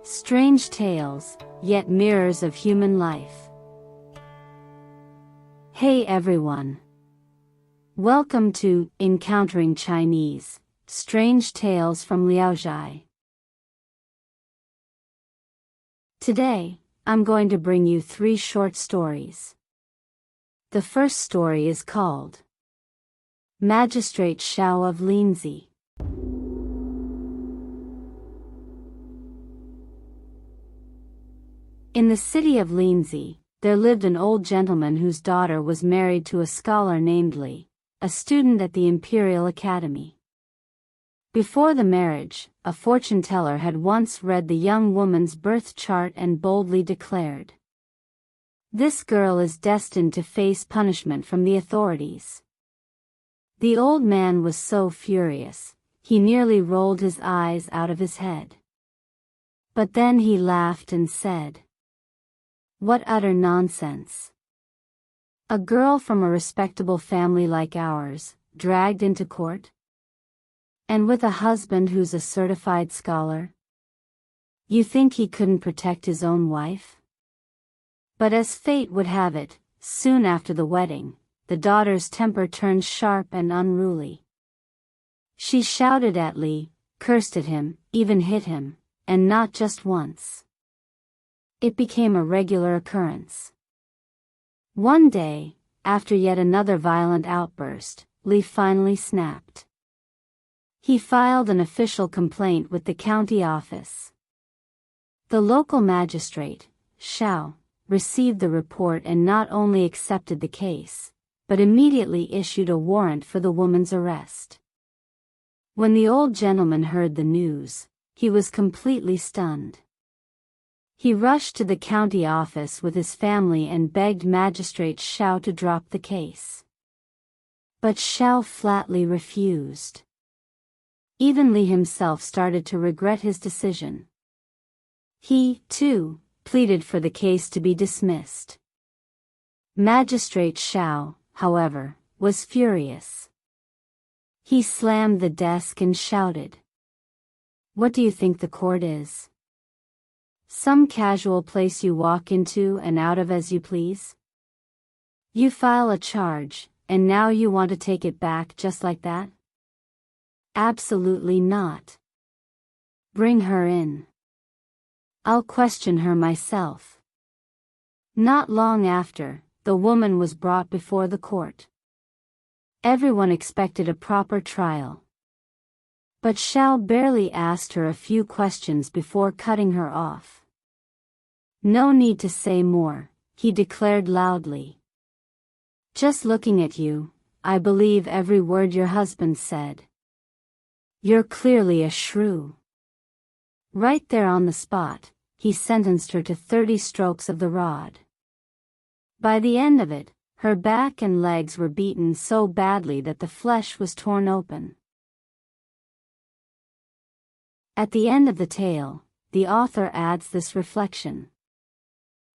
Strange tales, yet mirrors of human life. Hey everyone! Welcome to Encountering Chinese, Strange Tales from Liao Zhai. Today, I'm going to bring you 3 short stories. The first story is called Magistrate Shao of Linzi. In the city of Linzi, there lived an old gentleman whose daughter was married to a scholar named Liao, a student at the Imperial Academy. Before the marriage, a fortune-teller had once read the young woman's birth chart and boldly declared, "This girl is destined to face punishment from the authorities." The old man was so furious, he nearly rolled his eyes out of his head. But then he laughed and said, "What utter nonsense! A girl from a respectable family like ours, dragged into court? And with a husband who's a certified scholar? You think he couldn't protect his own wife?" But as fate would have it, soon after the wedding, the daughter's temper turned sharp and unruly. She shouted at Liao, cursed at him, even hit him, and not just once. It became a regular occurrence. One day, after yet another violent outburst, Liao finally snapped. He filed an official complaint with the county office. The local magistrate, Shao, received the report and not only accepted the case, but immediately issued a warrant for the woman's arrest. When the old gentleman heard the news, he was completely stunned. He rushed to the county office with his family and begged Magistrate Shao to drop the case. But Shao flatly refused. Even Liao himself started to regret his decision. He, too, pleaded for the case to be dismissed. Magistrate Shao, however, was furious. He slammed the desk and shouted, "What do you think the court is? Some casual place you walk into and out of as you please? You file a charge, and now you want to take it back just like that? Absolutely not. Bring her in. I'll question her myself." Not long after, the woman was brought before the court. Everyone expected a proper trial. But Shao barely asked her a few questions before cutting her off. "No need to say more," he declared loudly. "Just looking at you, I believe every word your husband said. You're clearly a shrew." Right there on the spot, he sentenced her to 30 strokes of the rod. By the end of it, her back and legs were beaten so badly that the flesh was torn open. At the end of the tale, the author adds this reflection.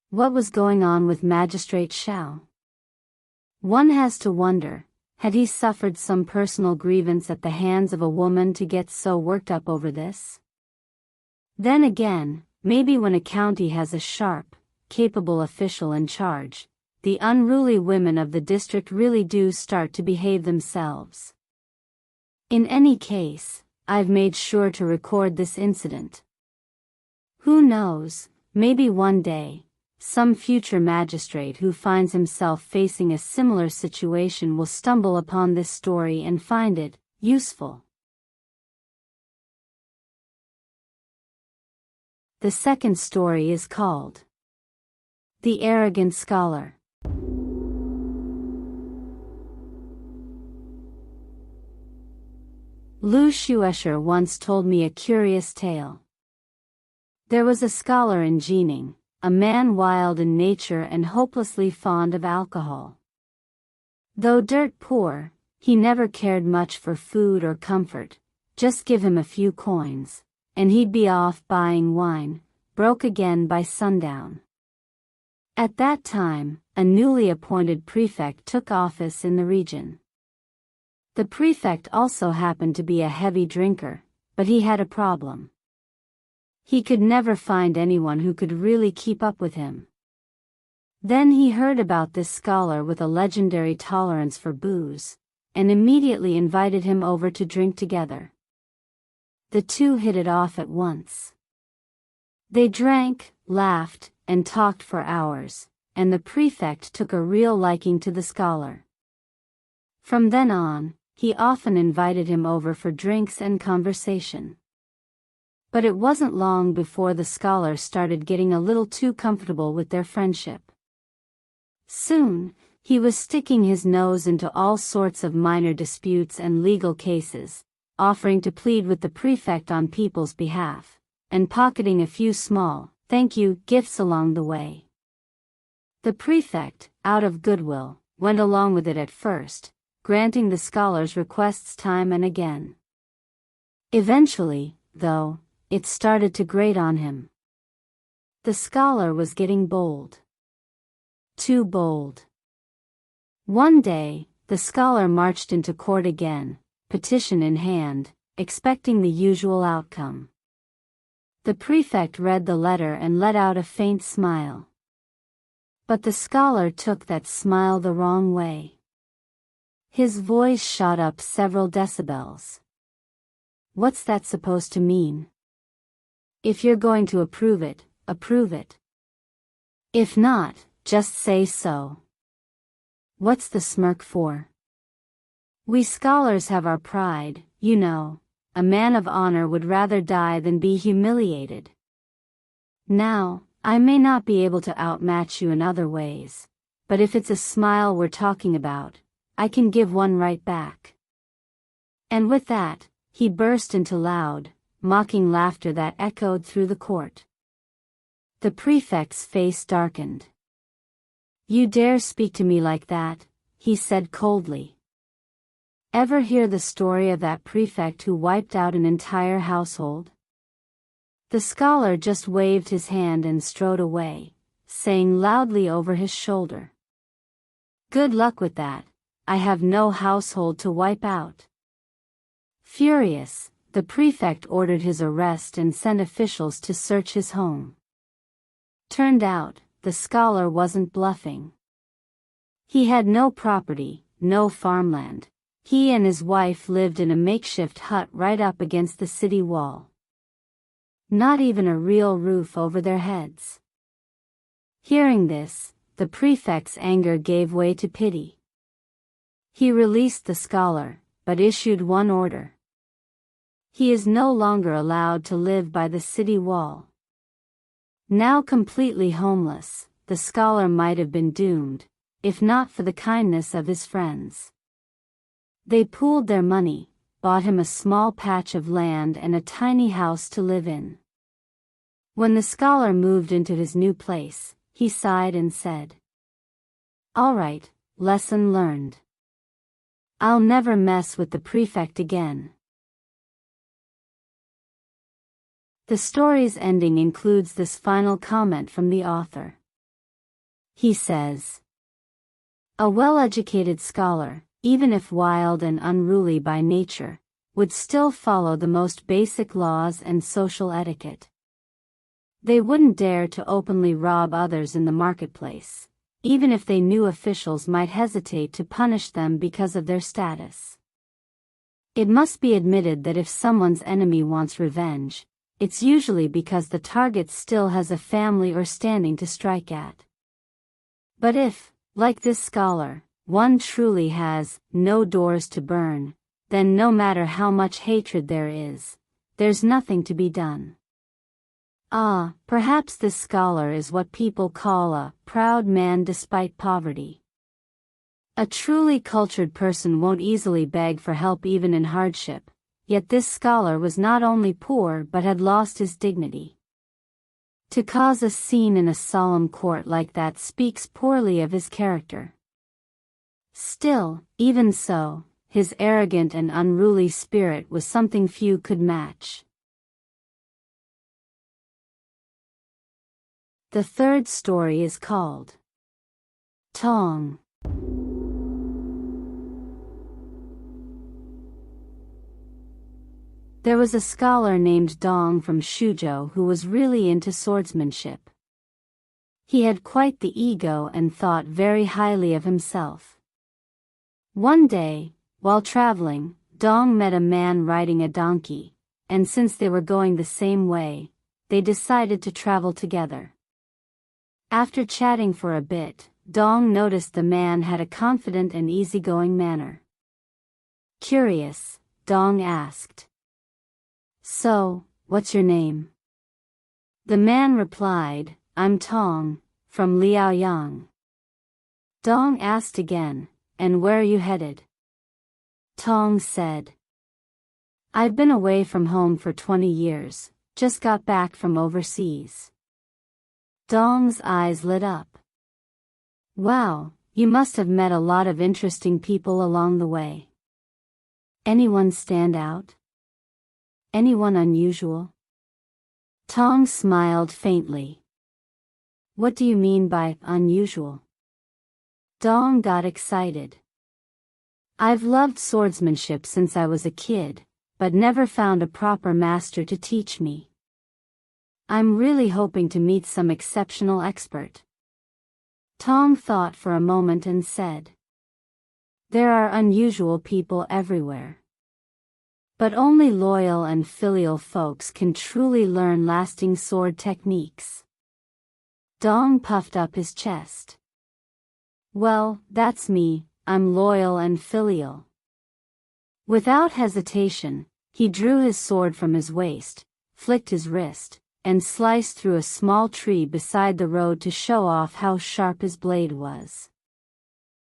What was going on with Magistrate Shao? One has to wonder, had he suffered some personal grievance at the hands of a woman to get so worked up over this? Then again, maybe when a county has a sharp, capable official in charge, the unruly women of the district really do start to behave themselves. In any case, I've made sure to record this incident. Who knows, maybe one day, some future magistrate who finds himself facing a similar situation will stumble upon this story and find it useful. The second story is called The Arrogant Scholar. Lu Shuesher once told me a curious tale. There was a scholar in Jining, a man wild in nature and hopelessly fond of alcohol. Though dirt poor, he never cared much for food or comfort. Just give him a few coins, and he'd be off buying wine, broke again by sundown. At that time, a newly appointed prefect took office in the region. The prefect also happened to be a heavy drinker, but he had a problem. He could never find anyone who could really keep up with him. Then he heard about this scholar with a legendary tolerance for booze, and immediately invited him over to drink together. The two hit it off at once. They drank, laughed, and talked for hours, and the prefect took a real liking to the scholar. From then on, he often invited him over for drinks and conversation. But it wasn't long before the scholar started getting a little too comfortable with their friendship. Soon, he was sticking his nose into all sorts of minor disputes and legal cases, offering to plead with the prefect on people's behalf, and pocketing a few small, thank you, gifts along the way. The prefect, out of goodwill, went along with it at first, granting the scholar's requests time and again. Eventually, though, it started to grate on him. The scholar was getting bold. Too bold. One day, the scholar marched into court again, petition in hand, expecting the usual outcome. The prefect read the letter and let out a faint smile. But the scholar took that smile the wrong way. His voice shot up several decibels. What's that supposed to mean? If you're going to approve it, approve it. If not, just say so. What's the smirk for? We scholars have our pride, you know. A man of honor would rather die than be humiliated. Now, I may not be able to outmatch you in other ways, but if it's a smile we're talking about, I can give one right back. And with that, he burst into loud, mocking laughter that echoed through the court. The prefect's face darkened. You dare speak to me like that, he said coldly. Ever hear the story of that prefect who wiped out an entire household? The scholar just waved his hand and strode away, saying loudly over his shoulder, Good luck with that. I have no household to wipe out. Furious, the prefect ordered his arrest and sent officials to search his home. Turned out, the scholar wasn't bluffing. He had no property, no farmland. He and his wife lived in a makeshift hut right up against the city wall. Not even a real roof over their heads. Hearing this, the prefect's anger gave way to pity. He released the scholar, but issued one order. He is no longer allowed to live by the city wall. Now completely homeless, the scholar might have been doomed, if not for the kindness of his friends. They pooled their money, bought him a small patch of land and a tiny house to live in. When the scholar moved into his new place, he sighed and said, All right, lesson learned. I'll never mess with the prefect again. The story's ending includes this final comment from the author. He says, A well-educated scholar, even if wild and unruly by nature, would still follow the most basic laws and social etiquette. They wouldn't dare to openly rob others in the marketplace, even if they knew officials might hesitate to punish them because of their status. It must be admitted that if someone's enemy wants revenge, it's usually because the target still has a family or standing to strike at. But if, like this scholar, one truly has no doors to burn, then no matter how much hatred there is, there's nothing to be done. Perhaps this scholar is what people call a proud man despite poverty. A truly cultured person won't easily beg for help even in hardship, yet this scholar was not only poor but had lost his dignity. To cause a scene in a solemn court like that speaks poorly of his character. Still, even so, his arrogant and unruly spirit was something few could match. The third story is called Tong. There was a scholar named Tong from Shuzhou who was really into swordsmanship. He had quite the ego and thought very highly of himself. One day, while traveling, Tong met a man riding a donkey, and since they were going the same way, they decided to travel together. After chatting for a bit, Tong noticed the man had a confident and easygoing manner. Curious, Tong asked, "So, what's your name?" The man replied, "I'm Tong, from Liao." Tong asked again, "And where are you headed?" Tong said, "I've been away from home for 20 years, just got back from overseas." Tong's eyes lit up. "Wow, you must have met a lot of interesting people along the way. Anyone stand out? Anyone unusual?" Tong smiled faintly. "What do you mean by unusual?" Tong got excited. "I've loved swordsmanship since I was a kid, but never found a proper master to teach me. I'm really hoping to meet some exceptional expert." Tong thought for a moment and said, "There are unusual people everywhere. But only loyal and filial folks can truly learn lasting sword techniques." Tong puffed up his chest. "Well, that's me, I'm loyal and filial." Without hesitation, he drew his sword from his waist, flicked his wrist, and sliced through a small tree beside the road to show off how sharp his blade was.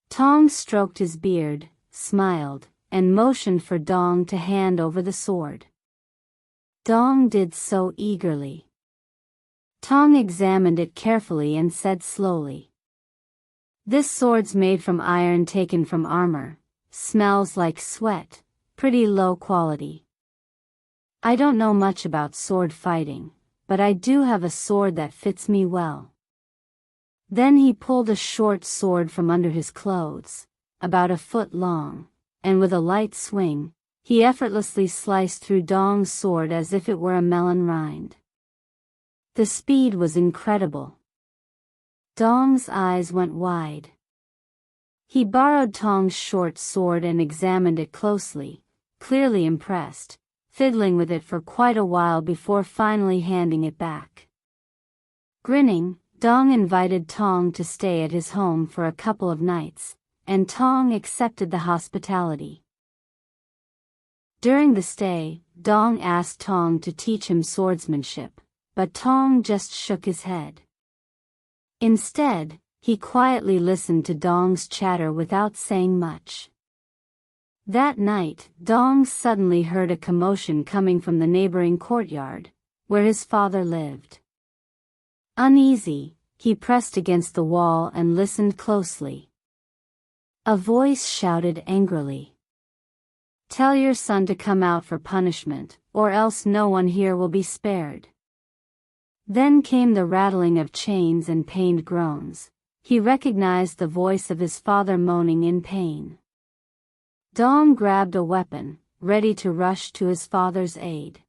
Tong stroked his beard, smiled, and motioned for Tong to hand over the sword. Tong did so eagerly. Tong examined it carefully and said slowly, "This sword's made from iron taken from armor, smells like sweat, pretty low quality. I don't know much about sword fighting, but I do have a sword that fits me well." Then he pulled a short sword from under his clothes, about a foot long, and with a light swing, he effortlessly sliced through Tong's sword as if it were a melon rind. The speed was incredible. Tong's eyes went wide. He borrowed Tong's short sword and examined it closely, clearly impressed, fiddling with it for quite a while before finally handing it back. Grinning, Tong invited Tong to stay at his home for a couple of nights, and Tong accepted the hospitality. During the stay, Tong asked Tong to teach him swordsmanship, but Tong just shook his head. Instead, he quietly listened to Tong's chatter without saying much. That night, Tong suddenly heard a commotion coming from the neighboring courtyard, where his father lived. Uneasy, he pressed against the wall and listened closely. A voice shouted angrily, "Tell your son to come out for punishment, or else no one here will be spared." Then came the rattling of chains and pained groans. He recognized the voice of his father moaning in pain. Tong grabbed a weapon, ready to rush to his father's aid.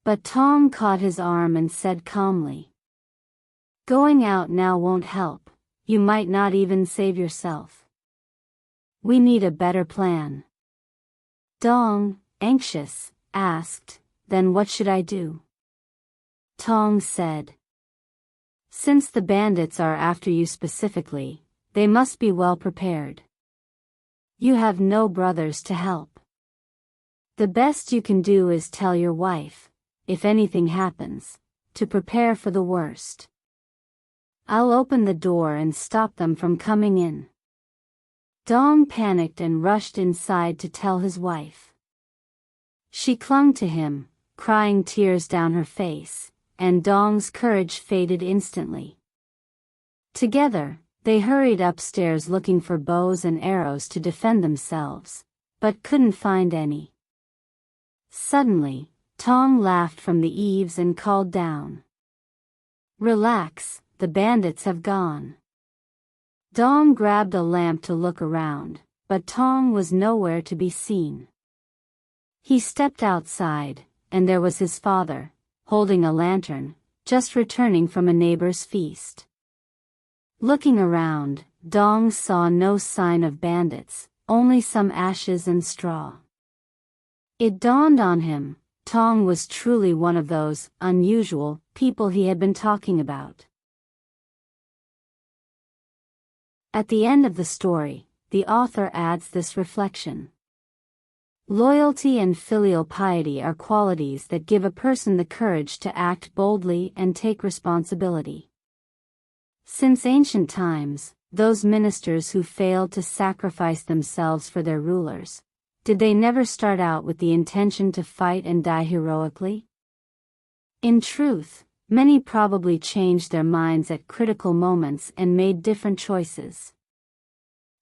But Tong caught his arm and said calmly, "Going out now won't help, you might not even save yourself. We need a better plan." Tong, anxious, asked, "Then what should I do?" Tong said, "Since the bandits are after you specifically, they must be well prepared. You have no brothers to help. The best you can do is tell your wife, if anything happens, to prepare for the worst. I'll open the door and stop them from coming in." Tong panicked and rushed inside to tell his wife. She clung to him, crying tears down her face, and Tong's courage faded instantly. Together, they hurried upstairs looking for bows and arrows to defend themselves, but couldn't find any. Suddenly, Tong laughed from the eaves and called down, "Relax, the bandits have gone." Tong grabbed a lamp to look around, but Tong was nowhere to be seen. He stepped outside, and there was his father, holding a lantern, just returning from a neighbor's feast. Looking around, Dong saw no sign of bandits, only some ashes and straw. It dawned on him, Tong was truly one of those unusual people he had been talking about. At the end of the story, the author adds this reflection. Loyalty and filial piety are qualities that give a person the courage to act boldly and take responsibility. Since ancient times, those ministers who failed to sacrifice themselves for their rulers, did they never start out with the intention to fight and die heroically? In truth, many probably changed their minds at critical moments and made different choices.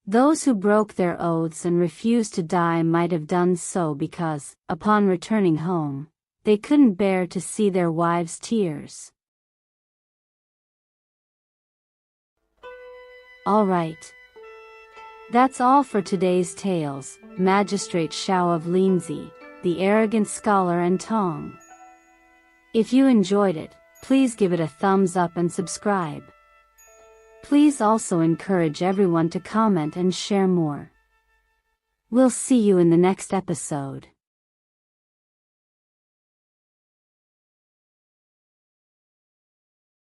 Those who broke their oaths and refused to die might have done so because, upon returning home, they couldn't bear to see their wives' tears. Alright. That's all for today's tales, Magistrate Shao of Linzi, the arrogant scholar and Tong. If you enjoyed it, please give it a thumbs up and subscribe. Please also encourage everyone to comment and share more. We'll see you in the next episode.